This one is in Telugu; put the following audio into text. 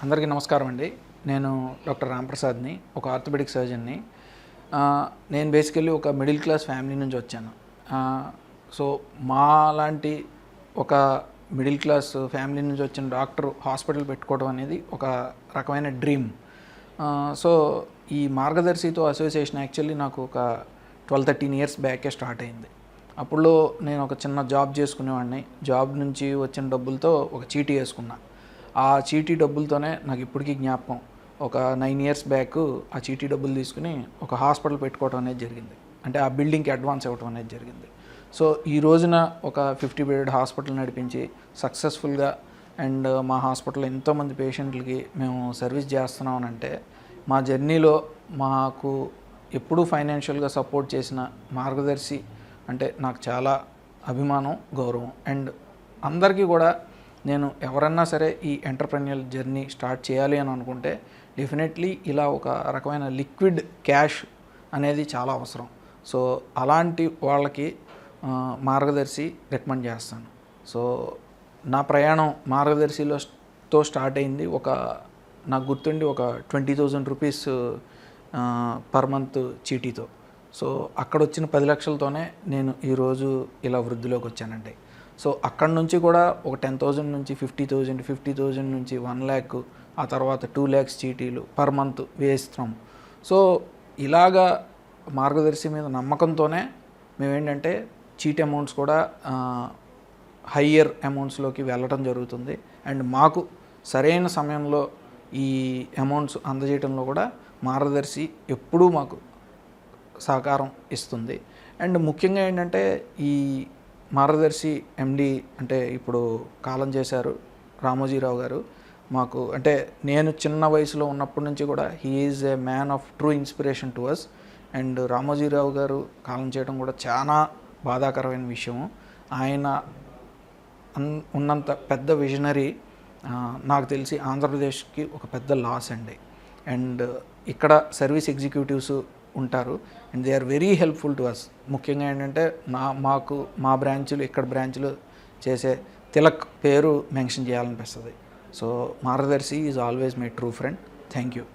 అందరికీ నమస్కారం అండి. నేను డాక్టర్ రాంప్రసాద్ని, ఒక ఆర్థోపెడిక్ సర్జన్ని. నేను బేసికల్లీ ఒక మిడిల్ క్లాస్ ఫ్యామిలీ నుంచి వచ్చాను. సో మాలాంటి ఒక మిడిల్ క్లాస్ ఫ్యామిలీ నుంచి వచ్చిన డాక్టర్ హాస్పిటల్ పెట్టుకోవడం అనేది ఒక రకమైన డ్రీమ్. సో ఈ మార్గదర్శితో అసోసియేషన్ యాక్చువల్లీ నాకు ఒక 12-13 ఇయర్స్ బ్యాకే స్టార్ట్ అయింది. అప్పుడు నేను ఒక చిన్న జాబ్ చేసుకునేవాడిని. జాబ్ నుంచి వచ్చిన డబ్బులతో ఒక చీటీ వేసుకున్నా. ఆ చీటీ డబ్బులతోనే నాకు ఇప్పటికీ జ్ఞాపకం, ఒక 9 ఇయర్స్ బ్యాక్ ఆ చీటీ డబ్బులు తీసుకుని ఒక హాస్పిటల్ పెట్టుకోవడం అనేది జరిగింది. అంటే ఆ బిల్డింగ్కి అడ్వాన్స్ ఇవ్వడం అనేది జరిగింది. సో ఈ రోజున ఒక 50 బెడెడ్ హాస్పిటల్ నడిపించి సక్సెస్ఫుల్గా అండ్ మా హాస్పిటల్లో ఎంతోమంది పేషెంట్లకి మేము సర్వీస్ చేస్తున్నామనంటే, మా జర్నీలో మాకు ఎప్పుడూ ఫైనాన్షియల్గా సపోర్ట్ చేసిన మార్గదర్శి అంటే నాకు చాలా అభిమానం, గౌరవం. అండ్ అందరికీ కూడా నేను ఎవరన్నా సరే ఈ ఎంటర్‌ప్రెన్యూరియల్ జర్నీ స్టార్ట్ చేయాలి అని అనుకుంటే డెఫినెట్లీ ఇలా ఒక రకమైన లిక్విడ్ క్యాష్ అనేది చాలా అవసరం. సో అలాంటి వాళ్ళకి మార్గదర్శి రికమెండ్ చేస్తాను. సో నా ప్రయాణం మార్గదర్శితో స్టార్ట్ అయింది. నాకు గుర్తుండి ఒక 20,000 రూపీస్ పర్ మంత్ చీటీతో. సో అక్కడ వచ్చిన 10 లక్షలతోనే నేను ఈరోజు ఇలా వృద్ధిలోకి వచ్చానండి. సో అక్కడి నుంచి కూడా ఒక 10,000 నుంచి 50,000, 50,000 నుంచి 1 lakh, ఆ తర్వాత 2 lakhs చీటీలు పర్ మంత్ వేస్తున్నాం. సో ఇలాగా మార్గదర్శి మీద నమ్మకంతోనే మేమేంటంటే చీటీ అమౌంట్స్ కూడా హయ్యర్ అమౌంట్స్లోకి వెళ్ళడం జరుగుతుంది. అండ్ మాకు సరైన సమయంలో ఈ అమౌంట్స్ అందజేయడంలో కూడా మార్గదర్శి ఎప్పుడూ మాకు సహకారం ఇస్తుంది. అండ్ ముఖ్యంగా ఏంటంటే ఈ మార్గదర్శి ఎండి అంటే ఇప్పుడు కాలం చేశారు రామోజీరావు గారు. మాకు అంటే నేను చిన్న వయసులో ఉన్నప్పటి నుంచి కూడా he is a man of true inspiration to us. And Ramojirao గారు కాలం చేయడం కూడా చాలా బాధాకరమైన విషయము. ఆయన ఉన్నంత పెద్ద విజనరీ నాకు తెలిసి ఆంధ్రప్రదేశ్కి ఒక పెద్ద లాస్ అండి. అండ్ ఇక్కడ సర్వీస్ ఎగ్జిక్యూటివ్స్ ఉంటారు and they are very helpful to us. ముఖ్యంగా ఏంటంటే మా బ్రాంచ్లు ఇక్కడ బ్రాంచ్లు చేసే తిలక్ పేరు మెన్షన్ చేయాలనిపిస్తుంది. So Margadarsi is always my true friend. Thank you.